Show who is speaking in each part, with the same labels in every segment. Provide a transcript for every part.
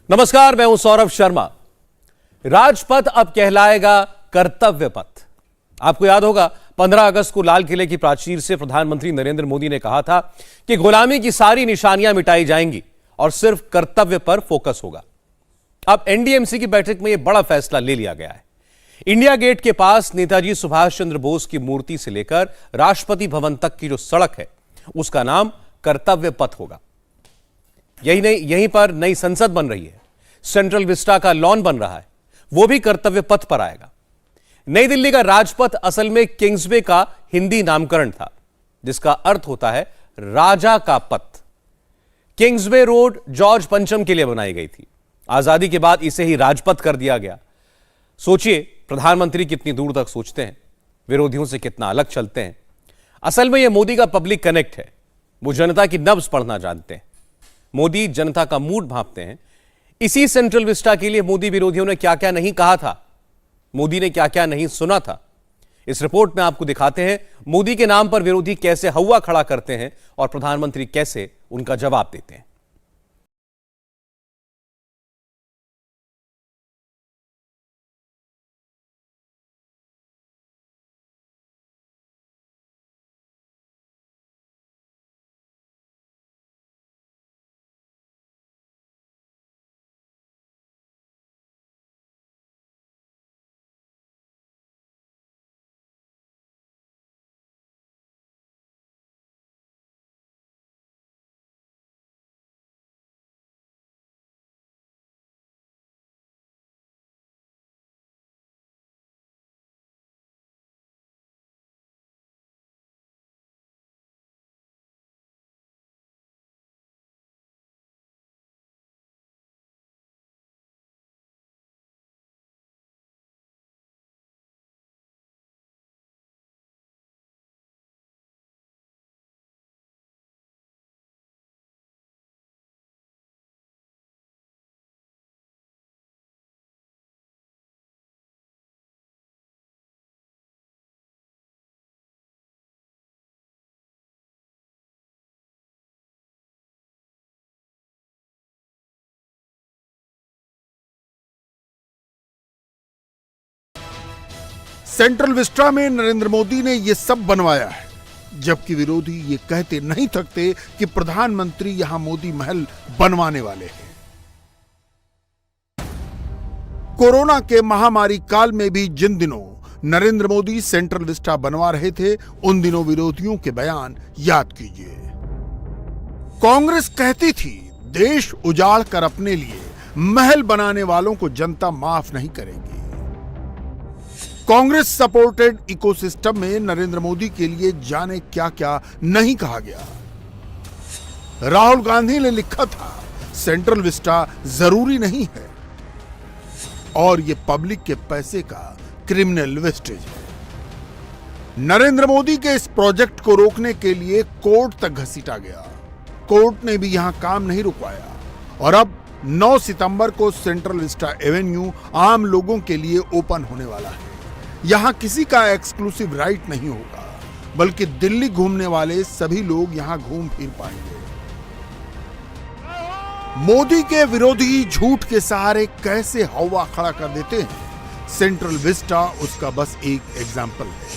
Speaker 1: नमस्कार, मैं हूं सौरभ शर्मा। राजपथ अब कहलाएगा कर्तव्य पथ। आपको याद होगा 15 अगस्त को लाल किले की प्राचीर से प्रधानमंत्री नरेंद्र मोदी ने कहा था कि गुलामी की सारी निशानियां मिटाई जाएंगी और सिर्फ कर्तव्य पर फोकस होगा। अब एनडीएमसी की बैठक में यह बड़ा फैसला ले लिया गया है। इंडिया गेट के पास नेताजी सुभाष चंद्र बोस की मूर्ति से लेकर राष्ट्रपति भवन तक की जो सड़क है उसका नाम कर्तव्य पथ होगा। यही नहीं, यहीं पर नई संसद बन रही है, सेंट्रल विस्टा का लॉन बन रहा है, वो भी कर्तव्य पथ पर आएगा। नई दिल्ली का राजपथ असल में किंग्सवे का हिंदी नामकरण था, जिसका अर्थ होता है राजा का पथ। किंग्सवे रोड जॉर्ज पंचम के लिए बनाई गई थी। आजादी के बाद इसे ही राजपथ कर दिया गया। सोचिए, प्रधानमंत्री कितनी दूर तक सोचते हैं, विरोधियों से कितना अलग चलते हैं। असल में यह मोदी का पब्लिक कनेक्ट है। वो जनता की नब्ज पढ़ना जानते हैं। मोदी जनता का मूड भांपते हैं। इसी सेंट्रल विस्टा के लिए मोदी विरोधियों ने क्या क्या नहीं कहा था, मोदी ने क्या क्या नहीं सुना था। इस रिपोर्ट में आपको दिखाते हैं मोदी के नाम पर विरोधी कैसे हौवा खड़ा करते हैं और प्रधानमंत्री कैसे उनका जवाब देते हैं।
Speaker 2: सेंट्रल विस्टा में नरेंद्र मोदी ने यह सब बनवाया है, जबकि विरोधी ये कहते नहीं थकते कि प्रधानमंत्री यहां मोदी महल बनवाने वाले हैं। कोरोना के महामारी काल में भी जिन दिनों नरेंद्र मोदी सेंट्रल विस्टा बनवा रहे थे, उन दिनों विरोधियों के बयान याद कीजिए। कांग्रेस कहती थी देश उजाड़ कर अपने लिए महल बनाने वालों को जनता माफ नहीं करेगी। कांग्रेस सपोर्टेड इकोसिस्टम में नरेंद्र मोदी के लिए जाने क्या क्या नहीं कहा गया। राहुल गांधी ने लिखा था सेंट्रल विस्टा जरूरी नहीं है और यह पब्लिक के पैसे का क्रिमिनल वेस्टेज है। नरेंद्र मोदी के इस प्रोजेक्ट को रोकने के लिए कोर्ट तक घसीटा गया। कोर्ट ने भी यहां काम नहीं रुकवाया और अब 9 सितंबर को सेंट्रल विस्टा एवेन्यू आम लोगों के लिए ओपन होने वाला है। यहां किसी का एक्सक्लूसिव राइट नहीं होगा, बल्कि दिल्ली घूमने वाले सभी लोग यहां घूम फिर पाएंगे। मोदी के विरोधी झूठ के सहारे कैसे हवा खड़ा कर देते हैं, सेंट्रल विस्टा उसका बस एक एग्जाम्पल है।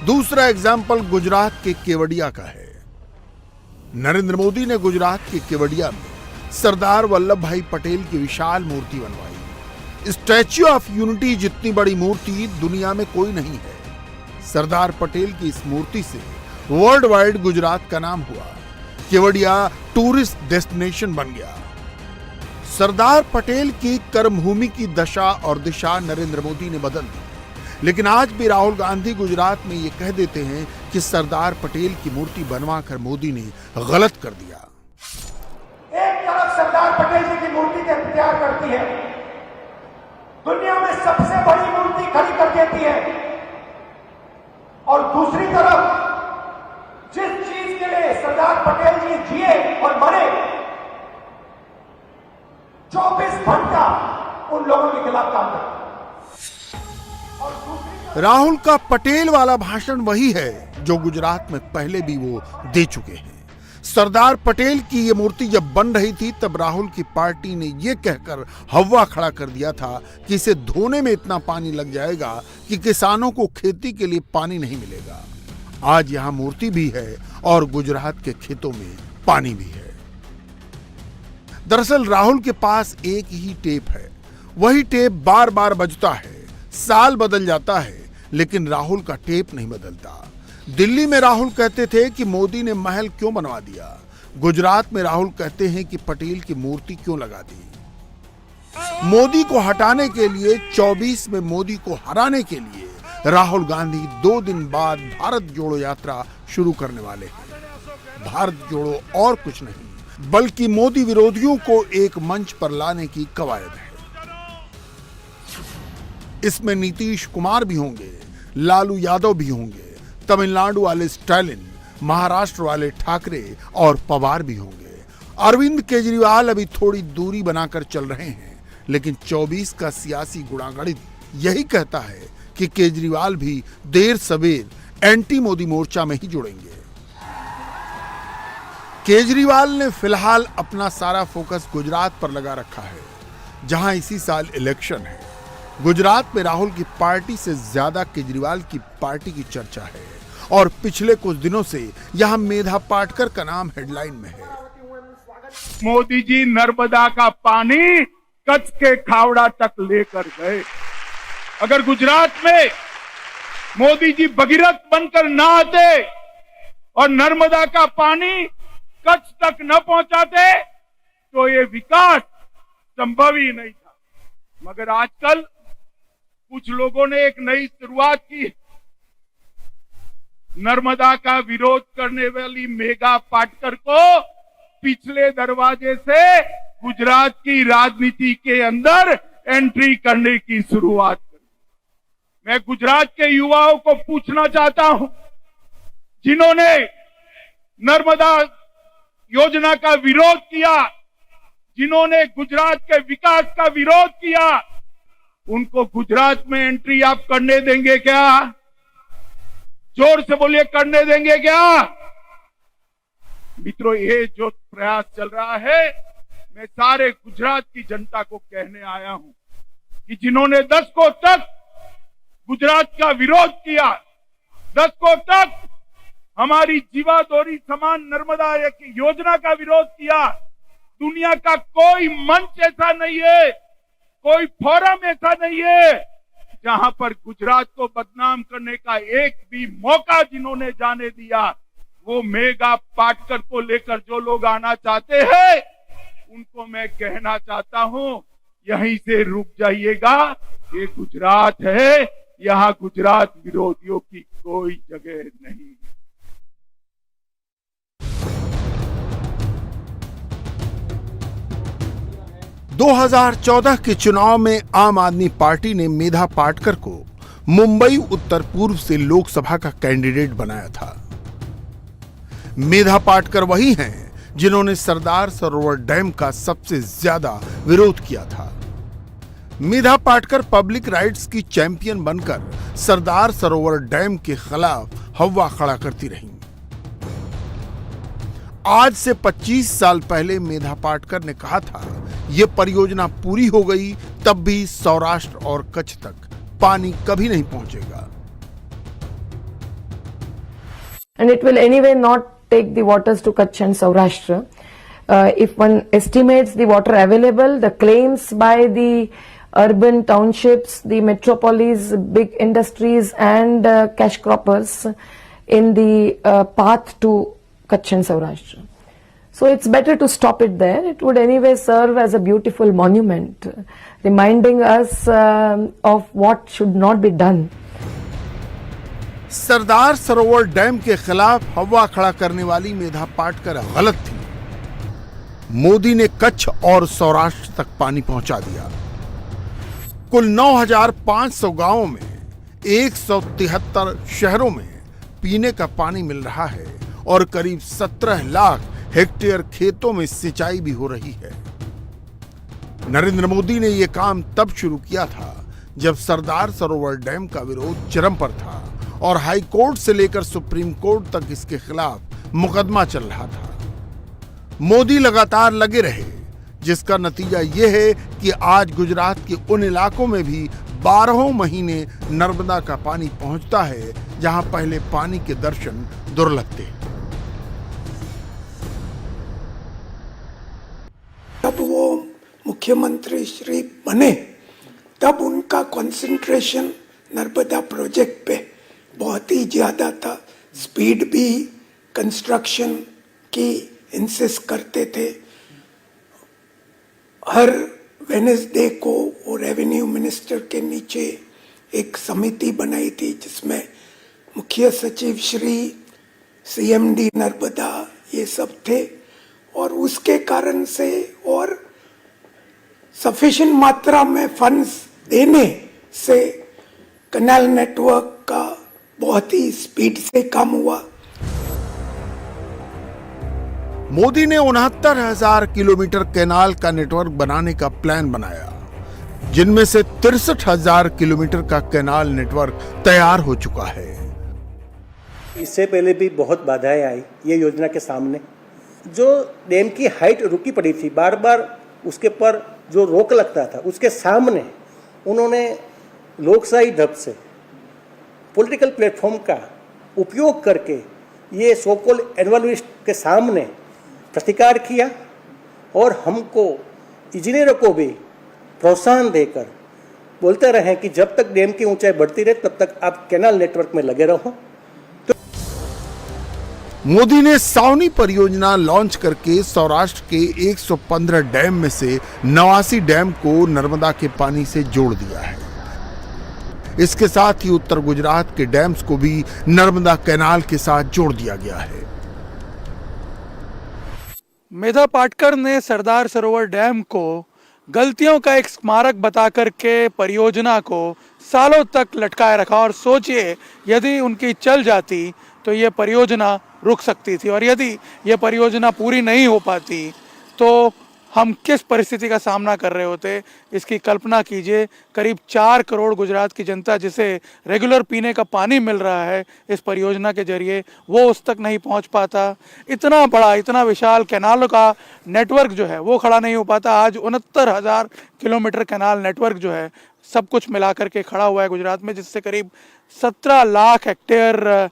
Speaker 2: दूसरा एग्जाम्पल गुजरात के केवड़िया का है। नरेंद्र मोदी ने गुजरात के केवड़िया में सरदार वल्लभ भाई पटेल की विशाल मूर्ति बनवाई। स्टैच्यू ऑफ यूनिटी जितनी बड़ी मूर्ति दुनिया में कोई नहीं है। सरदार पटेल की इस मूर्ति से वर्ल्ड वाइड गुजरात का नाम हुआ। केवड़िया टूरिस्ट डेस्टिनेशन बन गया। सरदार पटेल की कर्मभूमि की दशा और दिशा नरेंद्र मोदी ने बदल दी। लेकिन आज भी राहुल गांधी गुजरात में ये कह देते हैं कि सरदार पटेल की मूर्ति बनवाकर मोदी ने गलत कर दिया।
Speaker 3: एक तरफ सरदार पटेल जी की मूर्ति का इंतजार करती है, दुनिया में सबसे बड़ी मूर्ति खड़ी कर देती है, और दूसरी तरफ जिस चीज के लिए सरदार पटेल जी जिए और मरे, 24 घंटा उन लोगों के खिलाफ काम करते।
Speaker 2: राहुल का पटेल वाला भाषण वही है जो गुजरात में पहले भी वो दे चुके हैं। सरदार पटेल की ये मूर्ति जब बन रही थी तब राहुल की पार्टी ने ये कहकर हवा खड़ा कर दिया था कि इसे धोने में इतना पानी लग जाएगा कि किसानों को खेती के लिए पानी नहीं मिलेगा। आज यहां मूर्ति भी है और गुजरात के खेतों में पानी भी है। दरअसल राहुल के पास एक ही टेप है, वही टेप बार बार बजता है, साल बदल जाता है, लेकिन राहुल का टेप नहीं बदलता। दिल्ली में राहुल कहते थे कि मोदी ने महल क्यों बनवा दिया, गुजरात में राहुल कहते हैं कि पटेल की मूर्ति क्यों लगा दी। मोदी को हटाने के लिए 24 में मोदी को हराने के लिए राहुल गांधी 2 दिन बाद भारत जोड़ो यात्रा शुरू करने वाले हैं। भारत जोड़ो और कुछ नहीं बल्कि मोदी विरोधियों को एक मंच पर लाने की कवायद है। इसमें नीतीश कुमार भी होंगे, लालू यादव भी होंगे, तमिलनाडु वाले स्टालिन, महाराष्ट्र वाले ठाकरे और पवार भी होंगे। अरविंद केजरीवाल अभी थोड़ी दूरी बनाकर चल रहे हैं, लेकिन 24 का सियासी गुणागणित यही कहता है कि केजरीवाल भी देर सवेर एंटी मोदी मोर्चा में ही जुड़ेंगे। केजरीवाल ने फिलहाल अपना सारा फोकस गुजरात पर लगा रखा है, जहां इसी साल इलेक्शन है। गुजरात में राहुल की पार्टी से ज्यादा केजरीवाल की पार्टी की चर्चा है और पिछले कुछ दिनों से यहां मेधा पाटकर का नाम हेडलाइन में है।
Speaker 4: मोदी जी नर्मदा का पानी कच्छ के खावड़ा तक लेकर गए। अगर गुजरात में मोदी जी भगीरथ बनकर ना आते और नर्मदा का पानी कच्छ तक न पहुंचाते तो ये विकास संभव ही नहीं था। मगर आजकल कुछ लोगों ने एक नई शुरुआत की। नर्मदा का विरोध करने वाली मेघा पाटकर को पिछले दरवाजे से गुजरात की राजनीति के अंदर एंट्री करने की शुरुआत करी। मैं गुजरात के युवाओं को पूछना चाहता हूं, जिन्होंने नर्मदा योजना का विरोध किया, जिन्होंने गुजरात के विकास का विरोध किया, उनको गुजरात में एंट्री आप करने देंगे क्या? जोर से बोलिए, करने देंगे क्या? मित्रों, ये जो प्रयास चल रहा है, मैं सारे गुजरात की जनता को कहने आया हूं कि जिन्होंने दशकों तक गुजरात का विरोध किया, दशकों तक हमारी जीवादोरी समान नर्मदा योजना का विरोध किया, दुनिया का कोई मंच ऐसा नहीं है, कोई फोरम ऐसा नहीं है जहां पर गुजरात को बदनाम करने का एक भी मौका जिन्होंने जाने दिया। वो मेघा पाटकर को लेकर जो लोग आना चाहते हैं, उनको मैं कहना चाहता हूं, यहीं से रुक जाइएगा। ये गुजरात है, यहां गुजरात विरोधियों की कोई जगह नहीं।
Speaker 2: 2014 के चुनाव में आम आदमी पार्टी ने मेधा पाटकर को मुंबई उत्तर पूर्व से लोकसभा का कैंडिडेट बनाया था। मेधा पाटकर वही हैं जिन्होंने सरदार सरोवर डैम का सबसे ज्यादा विरोध किया था। मेधा पाटकर पब्लिक राइट्स की चैंपियन बनकर सरदार सरोवर डैम के खिलाफ हवा खड़ा करती रहीं। आज से 25 साल पहले मेधा पाटकर ने कहा था, यह परियोजना पूरी हो गई तब भी सौराष्ट्र और कच्छ तक पानी कभी नहीं पहुंचेगा।
Speaker 5: And it will anyway not take the waters to Kutch and Saurashtra. If one estimates the water available, the claims by the urban townships, the metropolis, big industries and cash croppers in the path to Kutch and Saurashtra. So it's better to stop it there. It would anyway serve as a beautiful monument, reminding us of what should not be done.
Speaker 2: Sardar Sarovar dam के खिलाफ हवा खड़ा करने वाली मेधा पाटकर गलत थी। मोदी ने कच्छ और सौराष्ट्र तक पानी पहुंचा दिया। कुल 9,500 गांवों में 173 शहरों में पीने का पानी मिल रहा है और करीब 17 लाख हेक्टेयर खेतों में सिंचाई भी हो रही है। नरेंद्र मोदी ने यह काम तब शुरू किया था जब सरदार सरोवर डैम का विरोध चरम पर था और हाई कोर्ट से लेकर सुप्रीम कोर्ट तक इसके खिलाफ मुकदमा चल रहा था। मोदी लगातार लगे रहे, जिसका नतीजा यह है कि आज गुजरात के उन इलाकों में भी 12 महीने नर्मदा का पानी पहुंचता है जहां पहले पानी के दर्शन दुर्लभ थे।
Speaker 6: जब वो मुख्यमंत्री श्री बने तब उनका कंसंट्रेशन नर्मदा प्रोजेक्ट पे बहुत ही ज्यादा था। स्पीड भी कंस्ट्रक्शन की इंसिस्ट करते थे। हर वेडनेसडे को वो रेवेन्यू मिनिस्टर के नीचे एक समिति बनाई थी जिसमें मुख्य सचिव श्री, सीएमडी नर्मदा ये सब थे, और उसके कारण से और सफिशिएंट मात्रा में फंड्स देने से कैनाल नेटवर्क का बहुत ही स्पीड से काम हुआ।
Speaker 2: मोदी ने 69,000 किलोमीटर कैनाल का नेटवर्क बनाने का प्लान बनाया, जिनमें से 63,000 किलोमीटर का कैनाल नेटवर्क तैयार हो चुका है।
Speaker 7: इससे पहले भी बहुत बाधाएं आई ये योजना के सामने। जो डैम की हाइट रुकी पड़ी थी, बार बार उसके पर जो रोक लगता था, उसके सामने उन्होंने लोकशाही ढंग से पॉलिटिकल प्लेटफॉर्म का उपयोग करके ये सोकॉल एनवायरमेंट के सामने प्रतिकार किया, और हमको इंजीनियरों को भी प्रोत्साहन देकर बोलते रहे कि जब तक डैम की ऊंचाई बढ़ती रहे तब तक आप कैनाल नेटवर्क में लगे रहो।
Speaker 2: मोदी ने सावनी परियोजना लॉन्च करके सौराष्ट्र के 115 डैम में से 89 डैम को नर्मदा के पानी से जोड़ दिया है। इसके साथ ही उत्तर गुजरात के डैम्स को भी नर्मदा कैनाल के साथ जोड़ दिया गया है।
Speaker 8: मेधा पाटकर ने सरदार सरोवर डैम को गलतियों का एक स्मारक बता करके परियोजना को सालों तक लटकाए रखा, और सोचिए यदि उनकी चल जाती तो ये परियोजना रुक सकती थी, और यदि ये परियोजना पूरी नहीं हो पाती तो हम किस परिस्थिति का सामना कर रहे होते, इसकी कल्पना कीजिए। करीब 4 करोड़ गुजरात की जनता जिसे रेगुलर पीने का पानी मिल रहा है इस परियोजना के जरिए, वो उस तक नहीं पहुंच पाता। इतना बड़ा, इतना विशाल कैनालों का नेटवर्क जो है वो खड़ा नहीं हो पाता। आज 69,000 किलोमीटर कैनाल नेटवर्क जो है सब कुछ मिला करके खड़ा हुआ है गुजरात में, जिससे करीब 17 लाख हेक्टेयर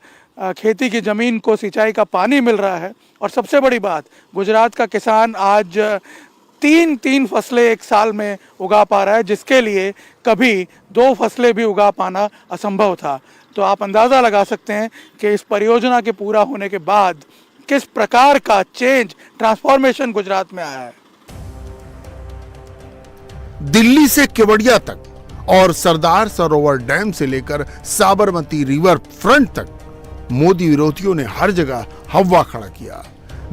Speaker 8: खेती की ज़मीन को सिंचाई का पानी मिल रहा है। और सबसे बड़ी बात, गुजरात का किसान आज तीन फसलें एक साल में उगा पा रहा है, जिसके लिए कभी 2 फसलें भी उगा पाना असंभव था। तो आप अंदाज़ा लगा सकते हैं कि इस परियोजना के पूरा होने के बाद किस प्रकार का चेंज, ट्रांसफॉर्मेशन गुजरात में आया है।
Speaker 2: दिल्ली से केवड़िया तक और सरदार सरोवर डैम से लेकर साबरमती रिवर फ्रंट तक मोदी विरोधियों ने हर जगह हव्वा खड़ा किया।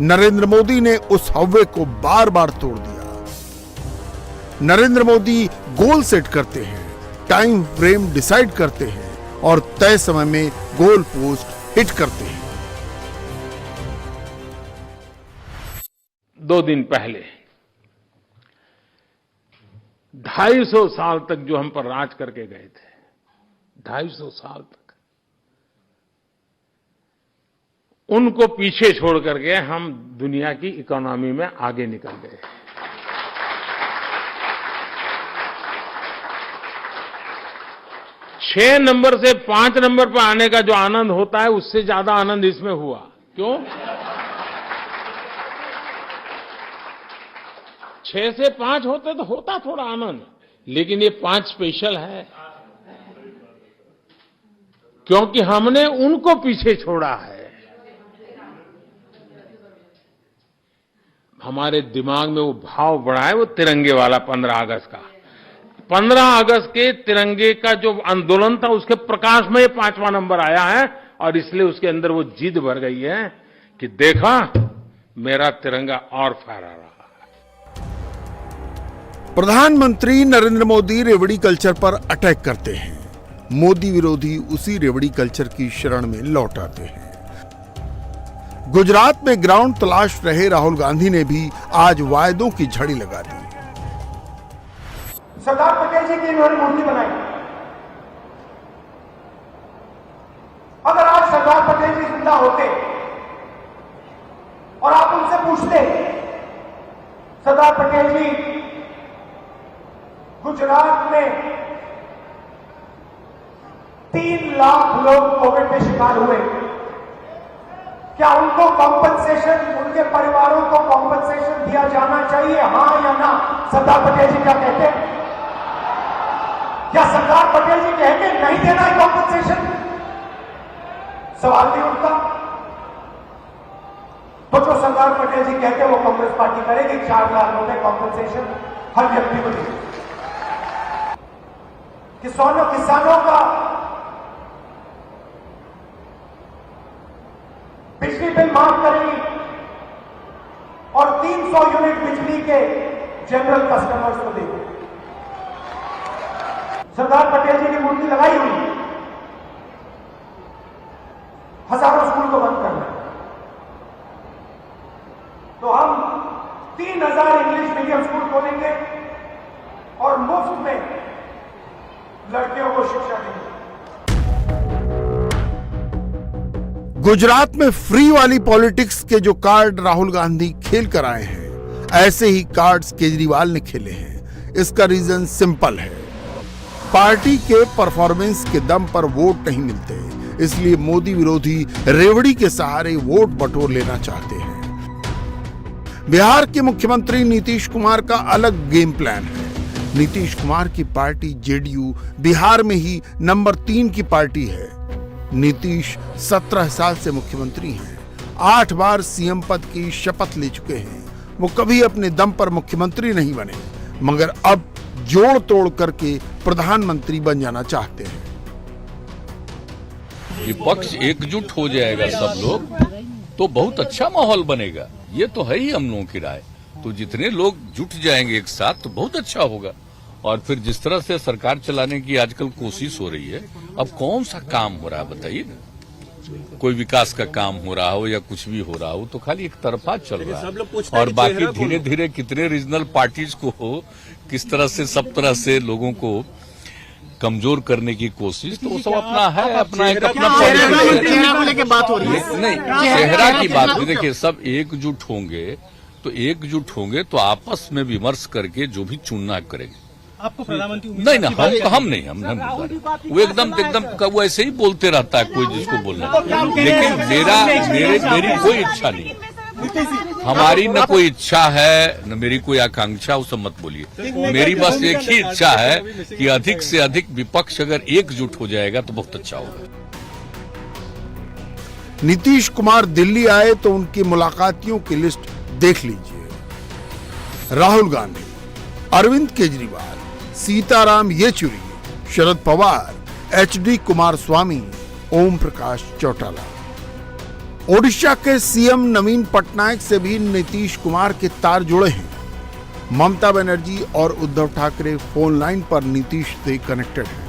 Speaker 2: नरेंद्र मोदी ने उस हव्वे को बार बार तोड़ दिया। नरेंद्र मोदी गोल सेट करते हैं, टाइम फ्रेम डिसाइड करते हैं और तय समय में गोल पोस्ट हिट करते हैं।
Speaker 9: 2 दिन पहले 250 साल तक जो हम पर राज करके गए थे, 250 साल तक, उनको पीछे छोड़ करके हम दुनिया की इकोनॉमी में आगे निकल गए। छह नंबर से 5 नंबर पर आने का जो आनंद होता है उससे ज्यादा आनंद इसमें हुआ। क्यों? 6 से 5 होते तो होता थोड़ा आनंद, लेकिन ये 5 स्पेशल है क्योंकि हमने उनको पीछे छोड़ा है। हमारे दिमाग में वो भाव बढ़ा है, वो तिरंगे वाला 15 अगस्त का। 15 अगस्त के तिरंगे का जो आंदोलन था उसके प्रकाश में ये 5वां नंबर आया है, और इसलिए उसके अंदर वो जिद भर गई है कि देखा मेरा तिरंगा और फहरा रहा है।
Speaker 2: प्रधानमंत्री नरेंद्र मोदी रेवड़ी कल्चर पर अटैक करते हैं। मोदी विरोधी उसी रेवड़ी कल्चर की शरण में लौट आते हैं। गुजरात में ग्राउंड तलाश रहे राहुल गांधी ने भी आज वायदों की झड़ी लगा दी।
Speaker 3: सरदार पटेल जी की इन्होंने मूर्ति बनाई। अगर आज सरदार पटेल जी जिंदा होते और आप उनसे पूछते सरदार पटेल जी गुजरात में 3 लाख लोग कोविड के शिकार हुए, क्या उनको कॉम्पनसेशन, उनके परिवारों को कॉम्पनसेशन दिया जाना चाहिए, हां या ना? सरदार पटेल जी क्या कहते हैं? क्या सरदार पटेल जी कहेंगे नहीं देना है कॉम्पनसेशन? सवाल नहीं उठता। तो जो सरदार पटेल जी कहते हैं वो कांग्रेस पार्टी करेगी। 4 लाख रुपए कॉम्पनसेशन हर व्यक्ति को देगी। किसानों का बिजली बिल माफ करेगी और 300 यूनिट बिजली के जनरल कस्टमर्स को देगी। सरदार पटेल जी की मूर्ति लगाई हुई, हजारों स्कूल को बंद करना। तो हम 3000 इंग्लिश मीडियम स्कूल खोलेंगे और मुफ्त में लड़कियों को शिक्षा देंगे।
Speaker 2: गुजरात में फ्री वाली पॉलिटिक्स के जो कार्ड राहुल गांधी खेल कर आए हैं, ऐसे ही कार्ड्स केजरीवाल ने खेले हैं। इसका रीजन सिंपल है, पार्टी के परफॉर्मेंस के दम पर वोट नहीं मिलते, इसलिए मोदी विरोधी रेवड़ी के सहारे वोट बटोर लेना चाहते हैं। बिहार के मुख्यमंत्री नीतीश कुमार का अलग गेम प्लान है। नीतीश कुमार की पार्टी जेडीयू बिहार में ही नंबर 3 की पार्टी है। नीतीश 17 साल से मुख्यमंत्री हैं, 8 बार सीएम पद की शपथ ले चुके हैं। वो कभी अपने दम पर मुख्यमंत्री नहीं बने, मगर अब जोड़ तोड़ करके प्रधानमंत्री बन जाना चाहते हैं।
Speaker 10: विपक्ष एकजुट हो जाएगा सब लोग तो बहुत अच्छा माहौल बनेगा, ये तो है ही हम लोगों की राय। तो जितने लोग जुट जाएंगे एक साथ तो बहुत अच्छा होगा। और फिर जिस तरह से सरकार चलाने की आजकल कोशिश हो रही है, अब कौन सा काम हो रहा है बताइए ना? कोई विकास का काम हो रहा हो या कुछ भी हो रहा हो तो खाली एक तरफा चल रहा है। और बाकी धीरे धीरे कितने रीजनल पार्टीज को किस तरह से सब तरह से लोगों को कमजोर करने की कोशिश, तो वो सब अपना है, अपना एक अपना
Speaker 7: बात हो रही है।
Speaker 10: नहीं, चेहरा की बात नहीं। देखिए, सब एकजुट होंगे तो आपस में विमर्श करके जो भी चुनना करेंगे।
Speaker 7: आपको प्रधानमंत्री
Speaker 10: नहीं ना, हम नहीं वो एकदम वो ऐसे ही बोलते रहता है कोई जिसको बोलना। लेकिन मेरी कोई इच्छा नहीं, हमारी न कोई इच्छा है न मेरी कोई आकांक्षा, वो सब मत बोलिए। मेरी बस एक ही इच्छा है कि अधिक से अधिक विपक्ष अगर एकजुट हो जाएगा तो बहुत अच्छा होगा।
Speaker 2: नीतीश कुमार दिल्ली आए तो उनकी मुलाकातियों की लिस्ट देख लीजिए। राहुल गांधी, अरविंद केजरीवाल, सीताराम येचुरी, शरद पवार, HD कुमारस्वामी, ओम प्रकाश चौटाला। ओडिशा के सीएम नवीन पटनायक से भी नीतीश कुमार के तार जुड़े हैं। ममता बनर्जी और उद्धव ठाकरे फोन लाइन पर नीतीश से कनेक्टेड हैं।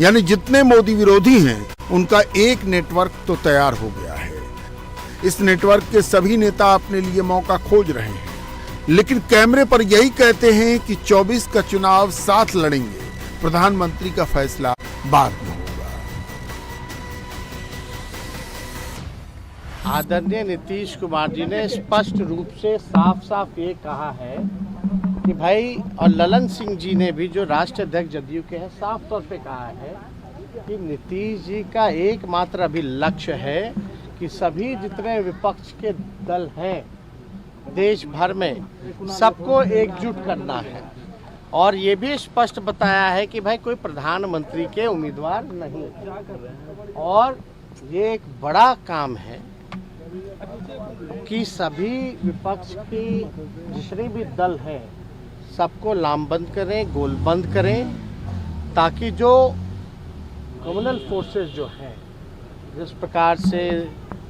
Speaker 2: यानी जितने मोदी विरोधी हैं उनका एक नेटवर्क तो तैयार हो गया है। इस नेटवर्क के सभी नेता अपने लिए मौका खोज रहे हैं, लेकिन कैमरे पर यही कहते हैं कि 24 का चुनाव साथ लड़ेंगे, प्रधानमंत्री का फैसला बाद में होगा।
Speaker 7: आदरणीय नीतीश कुमार जी ने स्पष्ट रूप से साफ ये कहा है कि भाई, और ललन सिंह जी ने भी जो राष्ट्रीय अध्यक्ष जदयू के हैं, साफ तौर पे कहा है कि नीतीश जी का एकमात्र अभी लक्ष्य है कि सभी जितने विपक्ष के दल हैं देश भर में, सबको एकजुट करना है। और ये भी स्पष्ट बताया है कि भाई कोई प्रधानमंत्री के उम्मीदवार नहीं, और ये एक बड़ा काम है कि सभी विपक्ष की जितने भी दल हैं सबको लामबंद करें, गोलबंद करें, ताकि जो कम्युनल फोर्सेस जो हैं, जिस प्रकार से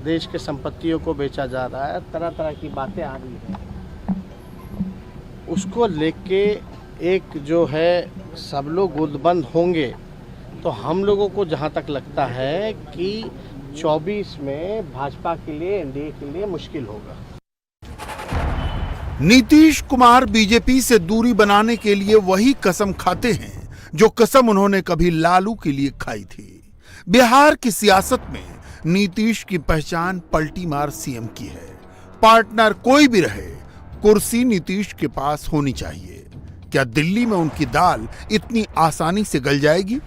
Speaker 7: देश के संपत्तियों को बेचा जा रहा है, तरह तरह की बातें आ रही हैं, उसको लेके एक जो है सब लोग गोलबंद होंगे तो हम लोगों को जहां तक लगता है कि 24 में भाजपा के लिए, एनडीए के लिए मुश्किल होगा।
Speaker 2: नीतीश कुमार बीजेपी से दूरी बनाने के लिए वही कसम खाते हैं जो कसम उन्होंने कभी लालू के लिए खाई थी। बिहार की सियासत में नीतीश की पहचान पलटी मार सीएम की है। पार्टनर कोई भी रहे, कुर्सी नीतीश के पास होनी चाहिए। क्या दिल्ली में उनकी दाल इतनी आसानी से गल जाएगी?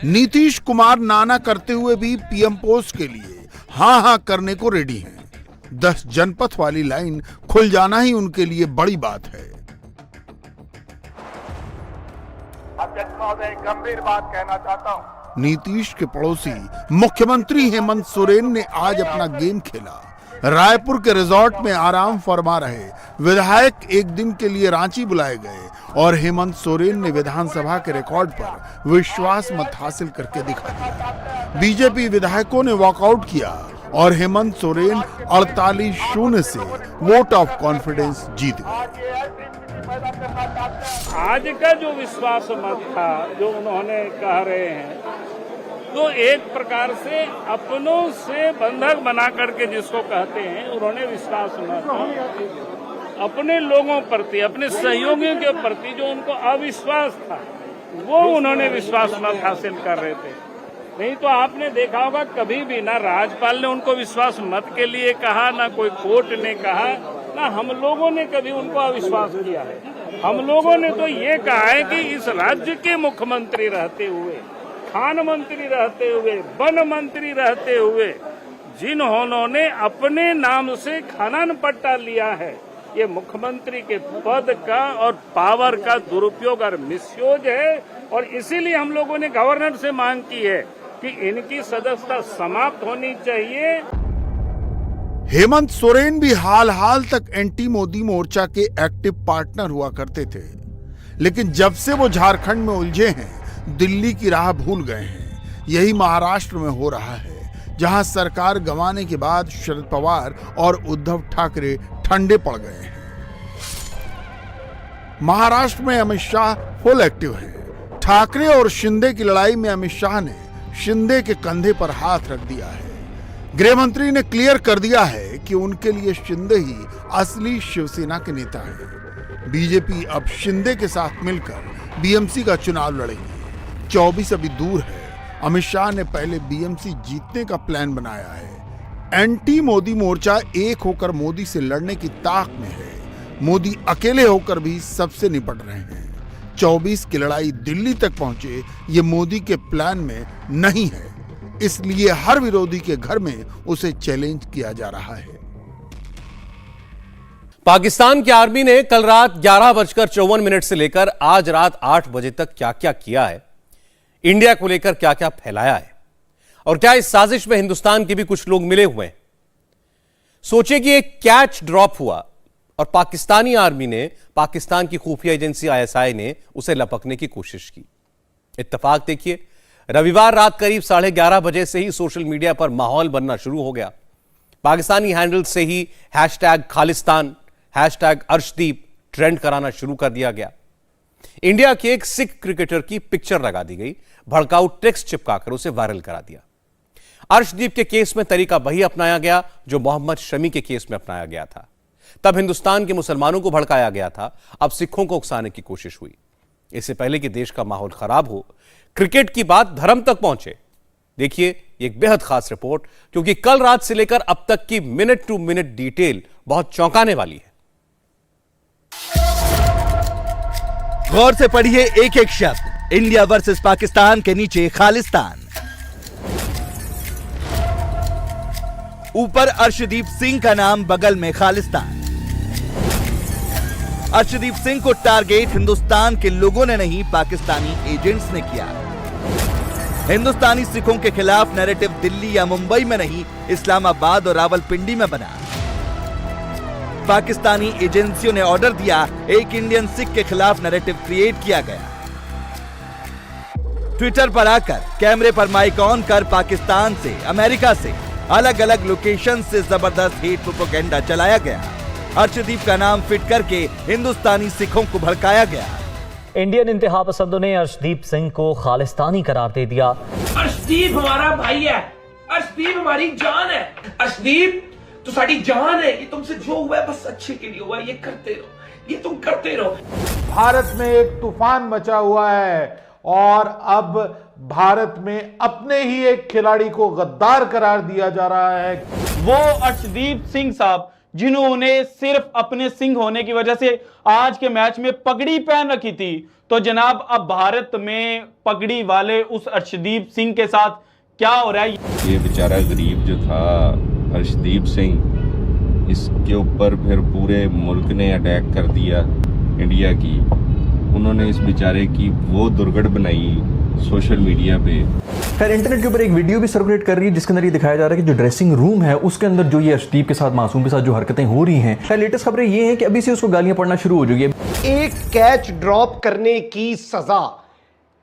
Speaker 2: नीतीश कुमार नाना करते हुए भी पीएम पोस्ट के लिए हां करने को रेडी हैं। 10 जनपथ वाली लाइन खुल जाना ही उनके लिए बड़ी बात है।
Speaker 4: अध्यक्ष महोदय, गंभीर बात कहना चाहता हूं।
Speaker 2: नीतीश के पड़ोसी मुख्यमंत्री हेमंत सोरेन ने आज अपना गेम खेला। रायपुर के रिजॉर्ट में आराम फरमा रहे विधायक एक दिन के लिए रांची बुलाए गए और हेमंत सोरेन ने विधानसभा के रिकॉर्ड पर विश्वास मत हासिल करके दिखा दिया। बीजेपी विधायकों ने वॉकआउट किया और हेमंत सोरेन 48-0 से वोट ऑफ कॉन्फिडेंस जीत गए।
Speaker 11: आज का जो विश्वास मत था जो उन्होंने कह रहे हैं, तो एक प्रकार से अपनों से बंधक बना करके जिसको कहते हैं, उन्होंने विश्वास मत अपने लोगों प्रति, अपने सहयोगियों के प्रति जो उनको अविश्वास था, वो उन्होंने विश्वास मत हासिल कर रहे थे। नहीं तो आपने देखा होगा कभी भी ना राज्यपाल ने उनको विश्वास मत के लिए कहा, ना कोई कोर्ट ने कहा, ना हम लोगों ने कभी उनको अविश्वास किया है। हम लोगों ने तो ये कहा है कि इस राज्य के मुख्यमंत्री रहते हुए, खान मंत्री रहते हुए, वन मंत्री रहते हुए, जिन्होंने अपने नाम से खनन पट्टा लिया है, ये मुख्यमंत्री के पद का और पावर का दुरुपयोग और मिसयूज है। और इसीलिए हम लोगों ने गवर्नर से मांग की है कि इनकी सदस्यता समाप्त होनी चाहिए।
Speaker 2: हेमंत सोरेन भी हाल तक एंटी मोदी मोर्चा के एक्टिव पार्टनर हुआ करते थे, लेकिन जब से वो झारखंड में उलझे हैं, दिल्ली की राह भूल गए हैं। यही महाराष्ट्र में हो रहा है, जहां सरकार गंवाने के बाद शरद पवार और उद्धव ठाकरे ठंडे पड़ गए हैं। महाराष्ट्र में अमित शाह फुल एक्टिव हैं। ठाकरे और शिंदे की लड़ाई में अमित शाह ने शिंदे के कंधे पर हाथ रख दिया है। गृह मंत्री ने क्लियर कर दिया है कि उनके लिए शिंदे ही असली शिवसेना के नेता हैं। बीजेपी अब शिंदे के साथ मिलकर बीएमसी का चुनाव लड़ेगी। 24 अभी दूर है। अमित शाह ने पहले बीएमसी जीतने का प्लान बनाया है। एंटी मोदी मोर्चा एक होकर मोदी से लड़ने की ताक में है। मोदी अकेले होकर भी सबसे निपट रहे हैं। 24 की लड़ाई दिल्ली तक पहुंचे, ये मोदी के प्लान में नहीं है। इसलिए हर विरोधी के घर में उसे चैलेंज किया जा रहा है।
Speaker 1: पाकिस्तान की आर्मी ने कल रात 11:54 से लेकर आज रात 8 बजे तक क्या क्या किया है, इंडिया को लेकर क्या क्या फैलाया है, और क्या इस साजिश में हिंदुस्तान के भी कुछ लोग मिले हुए हैं। सोचिए कि एक कैच ड्रॉप हुआ और पाकिस्तानी आर्मी ने, पाकिस्तान की खुफिया एजेंसी आईएसआई ने उसे लपकने की कोशिश की। इत्तेफाक देखिए, रविवार रात करीब 11:30 बजे से ही सोशल मीडिया पर माहौल बनना शुरू हो गया। पाकिस्तानी हैंडल से ही #खालिस्तान, #अर्शदीप ट्रेंड कराना शुरू कर दिया गया। इंडिया के एक सिख क्रिकेटर की पिक्चर लगा दी गई, भड़काऊ टेक्स्ट चिपकाकर उसे वायरल करा दिया। अर्शदीप के केस में तरीका वही अपनाया गया जो मोहम्मद शमी के केस में अपनाया गया था। तब हिंदुस्तान के मुसलमानों को भड़काया गया था, अब सिखों को उकसाने की कोशिश हुई। इससे पहले कि देश का माहौल खराब हो, क्रिकेट की बात धर्म तक पहुंचे। देखिए एक बेहद खास रिपोर्ट, क्योंकि कल रात से लेकर अब तक की मिनट टू मिनट डिटेल बहुत चौंकाने वाली है।
Speaker 12: गौर से पढ़िए एक एक शब्द। इंडिया वर्सेस पाकिस्तान के नीचे खालिस्तान, ऊपर अर्शदीप सिंह का नाम, बगल में खालिस्तान। अर्शदीप सिंह को टारगेट हिंदुस्तान के लोगों ने नहीं, पाकिस्तानी एजेंट्स ने किया। हिंदुस्तानी सिखों के खिलाफ नैरेटिव दिल्ली या मुंबई में नहीं, इस्लामाबाद और रावलपिंडी में बना। पाकिस्तानी एजेंसियों ने ऑर्डर दिया, एक इंडियन सिख के खिलाफ नैरेटिव क्रिएट किया गया। ट्विटर पर आकर कैमरे पर माइक ऑन कर पाकिस्तान से, अमेरिका से, अलग अलग लोकेशन से जबरदस्त हेट प्रोपेगेंडा चलाया गया। अर्शदीप का नाम फिट करके हिंदुस्तानी सिखों को भड़काया गया।
Speaker 13: इंडियन इंतहा पसंदों ने अर्शदीप सिंह को खालिस्तानी करार दे दिया।
Speaker 14: अर्शदीप हमारा भाई है, अर्शदीप हमारी जान है, अर्शदीप तो साड़ी जान है। ये तुमसे जो हुआ है बस अच्छे के लिए हुआ है, ये करते रहो, ये तुम करते रहो।
Speaker 4: भारत में एक तूफान मचा हुआ है
Speaker 15: और अब भारत में अपने ही एक खिलाड़ी को गद्दार करार दिया जा रहा है।
Speaker 16: वो अर्शदीप सिंह साहब जिन्होंने सिर्फ अपने सिंह होने की वजह से आज के मैच में पगड़ी पहन रखी थी, तो जनाब अब भारत में पगड़ी वाले उस अर्शदीप सिंह के साथ क्या हो रहा है।
Speaker 17: ये बेचारा गरीब जो था अर्शदीप सिंह, इसके ऊपर फिर पूरे मुल्क ने अटैक कर दिया इंडिया की। उन्होंने इस बेचारे की वो दुर्गढ़ बनाई सोशल मीडिया पे।
Speaker 18: खैर इंटरनेट के ऊपर एक वीडियो भी सर्कुलेट कर रही है जिसके अंदर ये दिखाया जा रहा है कि जो ड्रेसिंग रूम है उसके अंदर जो ये अर्शदीप के साथ, मासूम के साथ जो हरकतें हो रही हैं, खैर लेटेस्ट खबरें ये हैं कि अभी से उसको गालियां पड़ना शुरू हो चुकी है।
Speaker 19: एक कैच ड्रॉप करने की सजा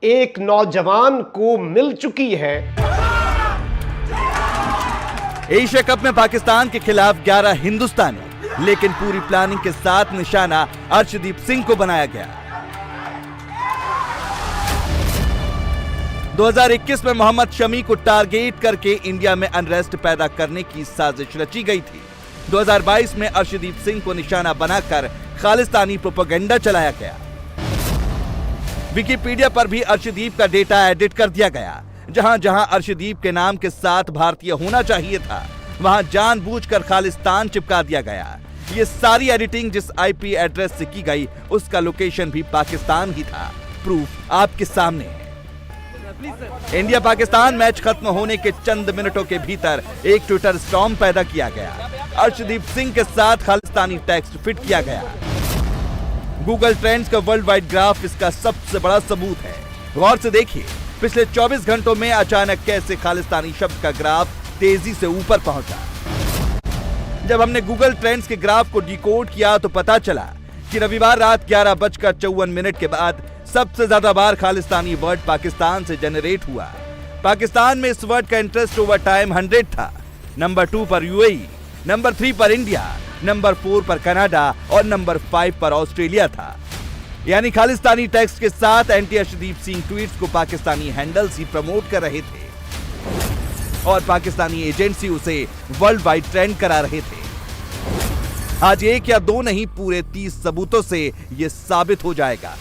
Speaker 19: एक नौजवान को मिल चुकी है।
Speaker 12: एशिया कप में पाकिस्तान के खिलाफ 11 हिंदुस्तानी, लेकिन पूरी प्लानिंग के साथ निशाना अर्शदीप सिंह को बनाया गया। 2021 में मोहम्मद शमी को टारगेट करके इंडिया में अनरेस्ट पैदा करने की साजिश रची गई थी। 2022 में अर्शदीप सिंह को निशाना बनाकर खालिस्तानी प्रोपेगेंडा चलाया गया। विकिपीडिया पर भी अर्शदीप का डेटा एडिट कर दिया गया। जहां जहां अर्शदीप के नाम के साथ भारतीय होना चाहिए था, वहां जानबूझकर खालिस्तान चिपका दिया गया। ये सारी एडिटिंग जिस आईपी एड्रेस से की गई, उसका लोकेशन भी पाकिस्तान ही था। प्रूफ आपके सामने है। इंडिया पाकिस्तान मैच खत्म होने के चंद मिनटों के भीतर एक ट्विटर स्टॉर्म पैदा किया गया। अर्शदीप सिंह के साथ खालिस्तानी टेक्स्ट फिट किया गया। गूगल ट्रेंड्स का वर्ल्ड वाइड ग्राफ इसका सबसे बड़ा सबूत है। गौर से देखिए, पिछले 24 घंटों में अचानक कैसे खालिस्तानी शब्द का ग्राफ तेजी से ऊपर पहुंचा। जब हमने गूगल ट्रेंड्स के ग्राफ को डिकोड किया तो पता चला कि रविवार रात 11:54 के बाद सबसे ज्यादा बार खालिस्तानी वर्ड पाकिस्तान से जनरेट हुआ। पाकिस्तान में इस वर्ड का इंटरेस्ट ओवर टाइम 100 था। नंबर 2 पर यूएई, नंबर 3 पर इंडिया, नंबर 4 पर कनाडा और नंबर 5 पर ऑस्ट्रेलिया था। यानी खालिस्तानी टेक्स्ट के साथ एंटी अर्शदीप सिंह ट्वीट्स को पाकिस्तानी हैंडल्स ही प्रमोट कर रहे थे और पाकिस्तानी एजेंसी उसे वर्ल्ड वाइड ट्रेंड करा रहे थे। आज एक या दो नहीं, पूरे 30 सबूतों से यह साबित हो जाएगा।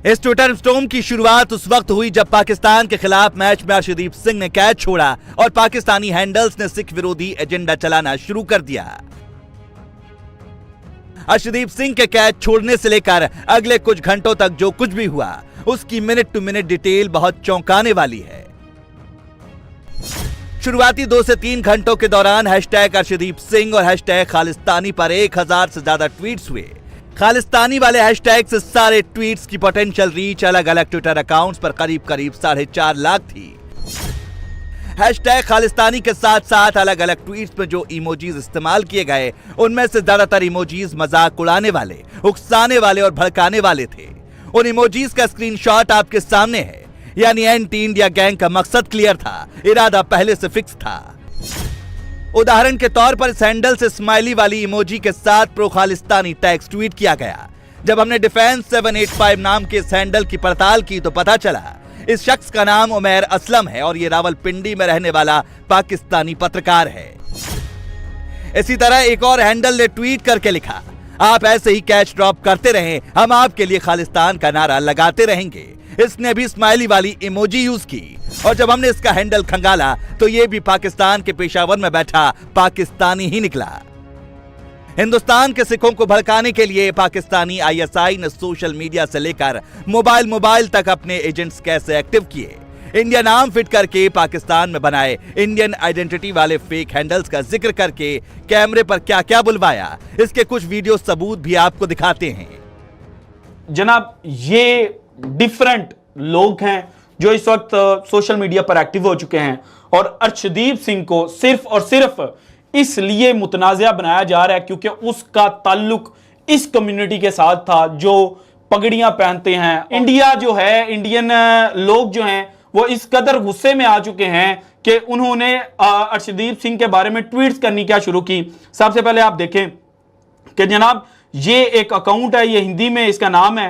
Speaker 12: इस ट्विटर स्टॉर्म की शुरुआत उस वक्त हुई जब पाकिस्तान के खिलाफ मैच में अर्शदीप सिंह ने कैच छोड़ा और पाकिस्तानी हैंडल्स ने सिख विरोधी एजेंडा चलाना शुरू कर दिया। अर्शदीप सिंह के कैच छोड़ने से लेकर अगले कुछ घंटों तक जो कुछ भी हुआ, उसकी मिनट टू मिनट डिटेल बहुत चौंकाने वाली है। शुरुआती 2 से 3 घंटों के दौरान हैशटैग अर्शदीप सिंह और हैशटैग खालिस्तानी पर 1000 से ज्यादा ट्वीट्स हुए। खालिस्तानी वाले हैशटैग से सारे ट्वीट्स की पोटेंशियल रीच अलग अलग ट्विटर अकाउंट्स पर करीब 4.5 लाख थी। हैशटैग खालिस्तानी के साथ साथ अलग अलग ट्वीट्स में जो इमोजीज इस्तेमाल किए गए, उनमें से ज्यादातर इमोजीज मजाक उड़ाने वाले, उकसाने वाले और भड़काने वाले थे। उन इमोजीज का स्क्रीनशॉट आपके सामने है। यानी एंटी इंडिया गैंग का मकसद क्लियर था, इरादा पहले से फिक्स था। उदाहरण के तौर पर इस हैंडल से स्माइली वाली इमोजी के साथ प्रो खालिस्तानी टेक्स्ट ट्वीट किया गया। जब हमने डिफेंस 785 नाम के इस हैंडल की पड़ताल की तो पता चला इस शख्स का नाम उमैर असलम है और ये रावलपिंडी में रहने वाला पाकिस्तानी पत्रकार है। इसी तरह एक और हैंडल ने ट्वीट करके लिखा, आप ऐसे ही कैच ड्रॉप करते रहें, हम आपके लिए खालिस्तान का नारा लगाते रहेंगे। इसने भी स्माइली वाली इमोजी यूज की और जब हमने इसका हैंडल खंगाला तो ये भी पाकिस्तान के पेशावर में बैठा पाकिस्तानी ही निकला। हिंदुस्तान के सिखों को भड़काने के लिए पाकिस्तानी आईएसआई ने सोशल मीडिया से लेकर मोबाइल तक अपने एजेंट्स कैसे एक्टिव किए, इंडिया नाम फिट करके पाकिस्तान में बनाए इंडियन आइडेंटिटी वाले फेक हैंडल्स का जिक्र करके कैमरे पर क्या क्या बुलवाया, इसके कुछ वीडियो सबूत भी आपको दिखाते हैं।
Speaker 16: जनाब, ये डिफरेंट लोग हैं जो इस वक्त सोशल मीडिया पर एक्टिव हो चुके हैं और अर्शदीप सिंह को सिर्फ और सिर्फ इसलिए मुतनाज़िया बनाया जा रहा है क्योंकि उसका ताल्लुक इस कम्युनिटी के साथ था जो पगड़ियां पहनते हैं। इंडिया जो है, इंडियन लोग जो हैं वो इस कदर गुस्से में आ चुके हैं कि उन्होंने अर्शदीप सिंह के बारे में ट्वीट्स करनी क्या शुरू की। सबसे पहले आप देखें कि जनाब ये एक अकाउंट है, ये हिंदी में इसका नाम है,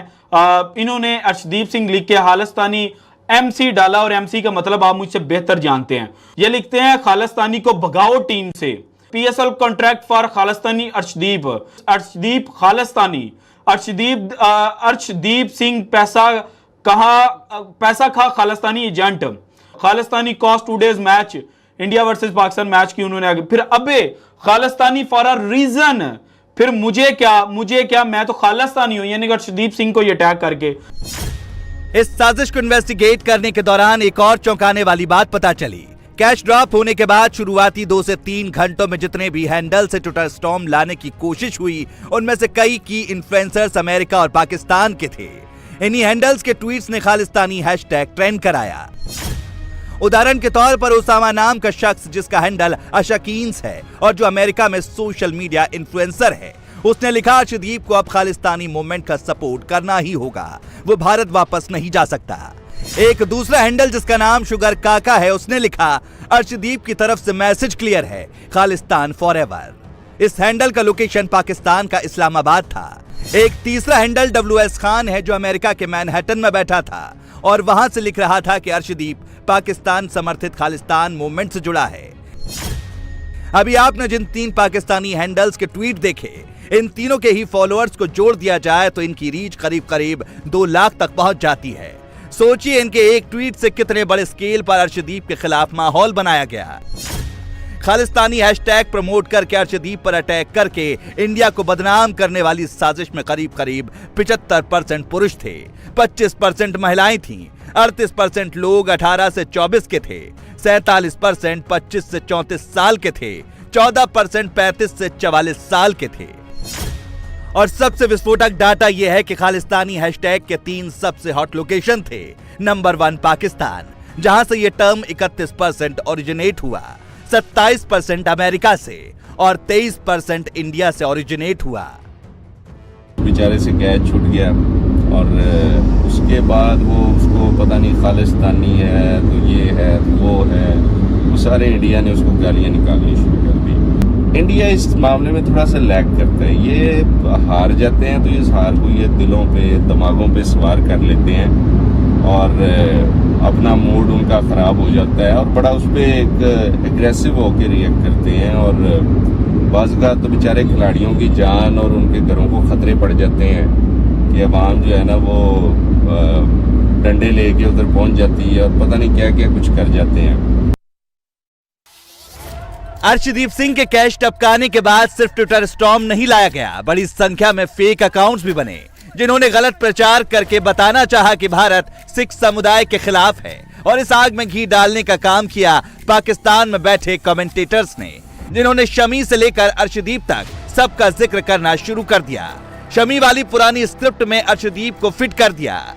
Speaker 16: इन्होंने अर्शदीप सिंह लिख के खालिस्तानी एमसी डाला और एमसी का मतलब आप मुझसे बेहतर जानते हैं। ये लिखते हैं खालिस्तानी को भगाओ टीम से, PSL contract for Khalistani Arshdeep Khalistani Arshdeep Singh पैसा खा Khalistani agent, Khalistani cost today's match, India versus Pakistan match की उन्होंने आगे, फिर अबे खालिस्तानी फॉर अ रीजन, फिर मुझे क्या मैं तो खालिस्तानी हूं, यानी कि अर्शदीप सिंह को ये अटैक करके।
Speaker 12: इस साजिश को इन्वेस्टिगेट करने के दौरान एक और चौंकाने वाली बात पता चली। कैश ड्रॉप होने के बाद शुरुआती 2 से 3 घंटों में जितने भी हैंडल से ट्विटर स्टॉर्म लाने की कोशिश हुई, उनमें से कई की इन्फ्लुएंसर्स अमेरिका और पाकिस्तान के थे। इन्हीं हैंडल्स के ट्वीट्स ने खालिस्तानी हैशटैग ट्रेंड कराया। उदाहरण के तौर पर उसामा नाम का शख्स, जिसका हैंडल अशकीन्स है और जो अमेरिका में सोशल मीडिया इन्फ्लुएंसर है, उसने लिखा अर्शदीप को अब खालिस्तानी मूवमेंट का सपोर्ट करना ही होगा, वो भारत वापस नहीं जा सकता। एक दूसरा हैंडल जिसका नाम शुगर काका है, उसने लिखा अर्शदीप की तरफ से मैसेज क्लियर है, खालिस्तान फॉरएवर। इस हैंडल का लोकेशन पाकिस्तान का इस्लामाबाद था। एक तीसरा हैंडल WS खान है, जो अमेरिका के मैनहट्टन में बैठा था और वहां से लिख रहा था कि अर्शदीप पाकिस्तान समर्थित खालिस्तान मूवमेंट से जुड़ा है। अभी आपने जिन 3 पाकिस्तानी हैंडल्स के ट्वीट देखे, इन तीनों के ही फॉलोअर्स को जोड़ दिया जाए तो इनकी रीच करीब 2 लाख तक पहुंच जाती है। सोचिए इनके एक ट्वीट से कितने बड़े स्केल पर अर्शदीप के खिलाफ माहौल बनाया गया। खालिस्तानी हैशटैग प्रमोट करके अर्शदीप पर अटैक करके इंडिया को बदनाम करने वाली साजिश में करीब 75% पुरुष थे, 25% महिलाएं थीं, 38% लोग 18 से 24 के थे, 47% 25 से 34 साल के थे, 14% 35 से 44 साल के थे। और सबसे विस्फोटक डाटा यह है कि खालिस्तानी हैशटैग के 3 सबसे हॉट लोकेशन थे। नंबर 1 पाकिस्तान, जहां से यह टर्म 31% ओरिजिनेट हुआ, 27% अमेरिका से और 23% इंडिया से ओरिजिनेट हुआ।
Speaker 17: बेचारे से कैच छूट गया और उसके बाद वो उसको पता नहीं खालिस्तानी है तो ये है तो वो है, वो सारे इंडिया ने उसको गालियां निकालनी शुरू कर दी। इंडिया इस मामले में थोड़ा सा लैग करता है। ये हार जाते हैं तो इस हार को ये दिलों पे दिमागों पे सवार कर लेते हैं और अपना मूड उनका ख़राब हो जाता है और बड़ा उस पर एक एग्रेसिव होकर रिएक्ट करते हैं और बाज़ तो बेचारे खिलाड़ियों की जान और उनके घरों को खतरे पड़ जाते हैं कि अवाम जो है ना वो डंडे लेके उधर पहुंच जाती है और पता नहीं क्या क्या कुछ कर जाते हैं।
Speaker 12: अर्शदीप सिंह के कैश टपकाने के बाद सिर्फ ट्विटर स्टॉर्म नहीं लाया गया, बड़ी संख्या में फेक अकाउंट्स भी बने, जिन्होंने गलत प्रचार करके बताना चाहा कि भारत सिख समुदाय के खिलाफ है और इस आग में घी डालने का काम किया पाकिस्तान में बैठे कमेंटेटर्स ने, जिन्होंने शमी से लेकर अर्शदीप तक सबका जिक्र करना शुरू कर दिया। शमी वाली पुरानी स्क्रिप्ट में अर्शदीप को फिट कर दिया।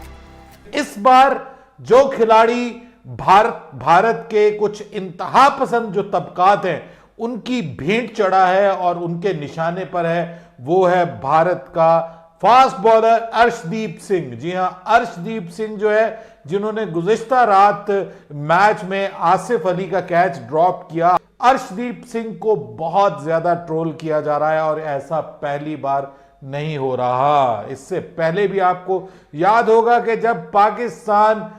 Speaker 15: इस बार जो खिलाड़ी भारत के कुछ इंतहा पसंद जो तबकात हैं उनकी भेंट चढ़ा है और उनके निशाने पर है, वो है भारत का फास्ट बॉलर अर्शदीप सिंह। जी हां, अर्शदीप सिंह जो है जिन्होंने गुज़िश्ता रात मैच में आसिफ अली का कैच ड्रॉप किया। अर्शदीप सिंह को बहुत ज्यादा ट्रोल किया जा रहा है और ऐसा पहली बार नहीं हो रहा। इससे पहले भी आपको याद होगा कि जब पाकिस्तान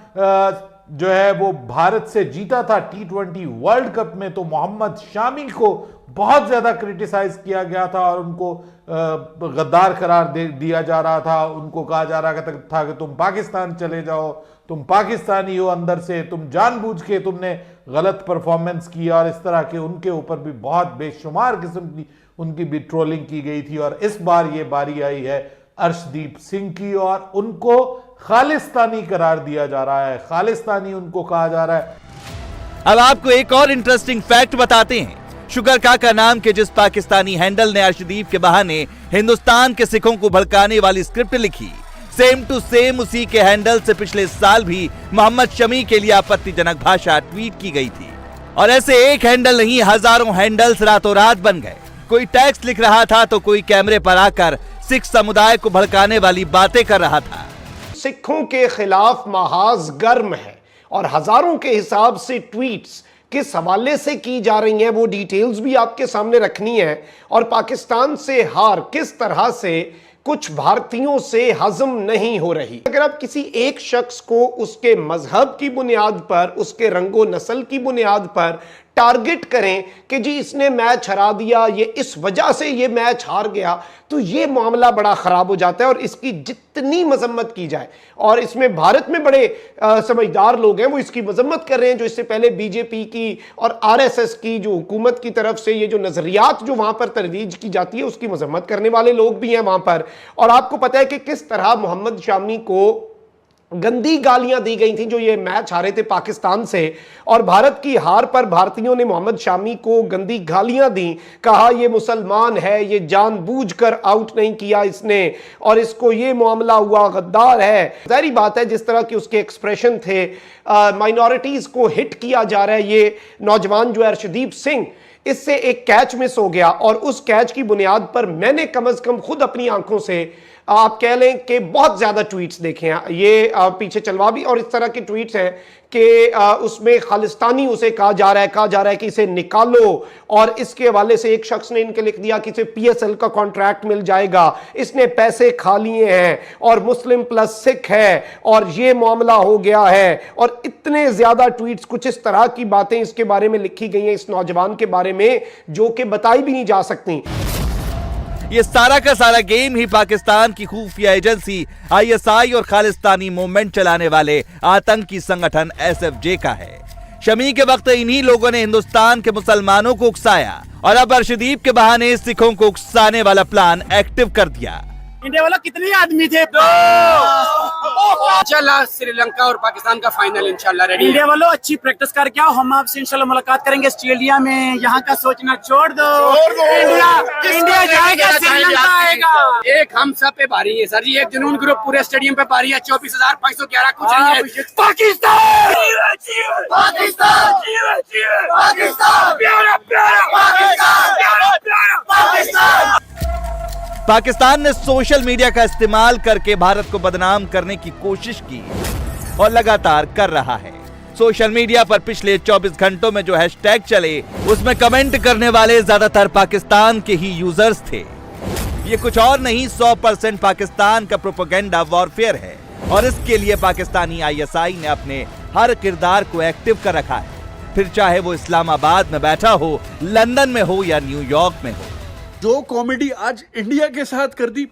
Speaker 15: जो है वो भारत से जीता था T20 वर्ल्ड कप में, तो मोहम्मद शामी को बहुत ज्यादा क्रिटिसाइज किया गया था और उनको गद्दार करार दिया जा रहा था। उनको कहा जा रहा था कि तुम पाकिस्तान चले जाओ, तुम पाकिस्तानी हो अंदर से, तुम जानबूझ के तुमने गलत परफॉर्मेंस की और इस तरह के उनके ऊपर भी बहुत बेशुमार किस्म की उनकी भी ट्रोलिंग की गई थी। और इस बार ये बारी आई है अर्शदीप सिंह की और उनको खालिस्तानी करार दिया जा रहा है, खालिस्तानी उनको कहा जा रहा है।
Speaker 12: अब आपको एक और इंटरेस्टिंग फैक्ट बताते हैं। शुगर काका नाम के जिस पाकिस्तानी हैंडल ने अर्शदीप के बहाने हिंदुस्तान के सिखों को भड़काने वाली स्क्रिप्ट लिखी, सेम टू सेम उसी के हैंडल से पिछले साल भी मोहम्मद शमी के लिए आपत्तिजनक भाषा ट्वीट की गई थी। और ऐसे एक हैंडल नहीं, हजारों हैंडल्स रातों रात बन गए। कोई टेक्स्ट लिख रहा था तो कोई कैमरे पर आकर सिख समुदाय को भड़काने वाली बातें कर रहा था।
Speaker 19: सिखों के खिलाफ महाज गर्म है और हजारों के हिसाब से ट्वीट्स किस हवाले से की जा रही हैं वो डिटेल्स भी आपके सामने रखनी है। और पाकिस्तान से हार किस तरह से कुछ भारतीयों से हजम नहीं हो रही। अगर आप किसी एक शख्स को उसके मजहब की बुनियाद पर, उसके रंगो नस्ल की बुनियाद पर टारगेट करें कि जी इसने मैच हरा दिया, ये इस वजह से ये मैच हार गया, तो ये मामला बड़ा खराब हो जाता है। और इसकी जितनी मजम्मत की जाए, और इसमें भारत में बड़े समझदार लोग हैं, वो इसकी मजम्मत कर रहे हैं, जो इससे पहले बीजेपी की और आरएसएस की जो हुकूमत की तरफ से ये जो नजरियात जो वहां पर तरवीज की जाती है उसकी मजम्मत करने वाले लोग भी हैं वहां पर। और आपको पता है कि किस तरह मोहम्मद शामी को गंदी गालियां दी गई थी जो ये मैच हारे थे पाकिस्तान से, और भारत की हार पर भारतीयों ने मोहम्मद शामी को गंदी गालियां दी, कहा ये मुसलमान है, ये जानबूझकर आउट नहीं किया इसने, और इसको ये मामला हुआ, गद्दार है। जाहिर बात है जिस तरह के उसके एक्सप्रेशन थे, माइनॉरिटीज को हिट किया जा रहा है। ये नौजवान जो है अर्शदीप सिंह, इससे एक कैच मिस हो गया, और उस कैच की बुनियाद पर मैंने कम से कम खुद अपनी आंखों से आप कह लें कि बहुत ज्यादा ट्वीट्स देखे हैं। ये पीछे चलवा भी, और इस तरह के ट्वीट्स हैं कि उसमें खालिस्तानी उसे कहा जा रहा है कि इसे निकालो, और इसके हवाले से एक शख्स ने इनके लिख दिया कि इसे पीएसएल का कॉन्ट्रैक्ट मिल जाएगा, इसने पैसे खा लिए हैं, और मुस्लिम प्लस सिख है, और ये मामला हो गया है। और इतने ज्यादा ट्वीट्स, कुछ इस तरह की बातें इसके बारे में लिखी गई हैं इस नौजवान के बारे में, जो कि बताई भी नहीं जा सकती।
Speaker 12: ये सारा का सारा गेम ही पाकिस्तान की खुफिया एजेंसी आईएसआई और खालिस्तानी मूवमेंट चलाने वाले आतंकी संगठन एसएफजे का है। शमी के वक्त इन्हीं लोगों ने हिंदुस्तान के मुसलमानों को उकसाया, और अब अर्शदीप के बहाने सिखों को उकसाने वाला प्लान एक्टिव कर दिया।
Speaker 20: इंडिया वाला कितने आदमी थे? इंशाल्लाह श्रीलंका और पाकिस्तान का फाइनल इंशाल्लाह रेडी। इंडिया वालों अच्छी प्रैक्टिस करके आओ, हम आपसे इंशाल्लाह मुलाकात करेंगे ऑस्ट्रेलिया में। यहाँ का सोचना छोड़ दो, इंडिया जाएगा, श्रीलंका आएगा। एक हम सब पे भारी है सर जी, एक जुनून ग्रुप पूरे स्टेडियम पे भारी है। 24,511 कुछ नहीं है। पाकिस्तान, पाकिस्तान, पाकिस्तान, प्यारा प्यारा पाकिस्तान, प्यारा प्यारा पाकिस्तान।
Speaker 12: पाकिस्तान ने सोशल मीडिया का इस्तेमाल करके भारत को बदनाम करने की कोशिश की और लगातार कर रहा है। सोशल मीडिया पर पिछले 24 घंटों में जो हैशटैग चले, उसमें कमेंट करने वाले ज्यादातर पाकिस्तान के ही यूजर्स थे। ये कुछ और नहीं, 100% पाकिस्तान का प्रोपेगेंडा वॉरफेयर है, और इसके लिए पाकिस्तानी आईएसआई ने अपने हर किरदार को एक्टिव कर रखा है, फिर चाहे वो इस्लामाबाद में बैठा हो, लंदन में हो या न्यूयॉर्क में हो।
Speaker 21: जो कॉमेडी आज इंडिया के साथ कर दी,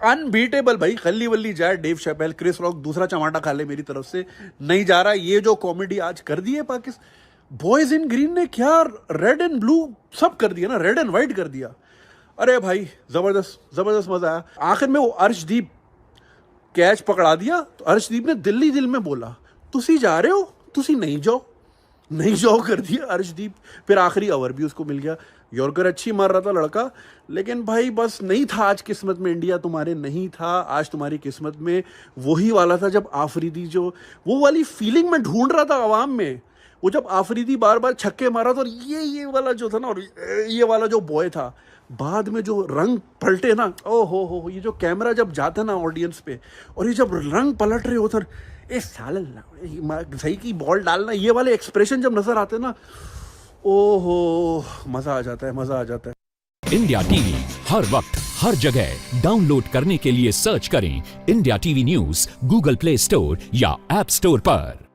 Speaker 21: अनबीटेबल भाई। खल्ली वल्ली जाए, डेव शैपेल, क्रिस रॉक दूसरा चमाटा खा ले, मेरी तरफ से नहीं जा रहा। ये जो कॉमेडी आज कर दी है पाकिस्तान, बॉयज इन ग्रीन ने क्या रेड एंड ब्लू सब कर दिया ना, रेड एंड व्हाइट कर दिया। अरे भाई जबरदस्त जबरदस्त मजा आया। आखिर में वो अर्शदीप कैच पकड़ा दिया, तो अर्शदीप ने दिल्ली दिल में बोला, तुसी जा रहे हो, तुसी नहीं जाओ, नहीं जाओ कर दिया अर्शदीप। फिर आखिरी ओवर भी उसको मिल गया। यॉर्कर अच्छी मार रहा था लड़का, लेकिन भाई बस नहीं था आज किस्मत में, इंडिया तुम्हारे नहीं था आज तुम्हारी किस्मत में। वही वाला था जब आफरीदी, जो वो वाली फीलिंग में ढूंढ रहा था आवाम में, वो जब आफरीदी बार बार छक्के मारा था, और ये वाला जो था ना, और ये वाला जो बॉय था, बाद में जो रंग पलटे ना, ओ हो, ये जो कैमरा जब जाता ना ऑडियंस पे, और ये जब रंग पलट रहे होते, सही की बॉल डालना, ये वाले एक्सप्रेशन जब नजर आते ना, ओहो मजा आ जाता है, मजा आ जाता है।
Speaker 22: इंडिया टीवी हर वक्त हर जगह डाउनलोड करने के लिए सर्च करें India TV news Google play store या ऐप स्टोर पर।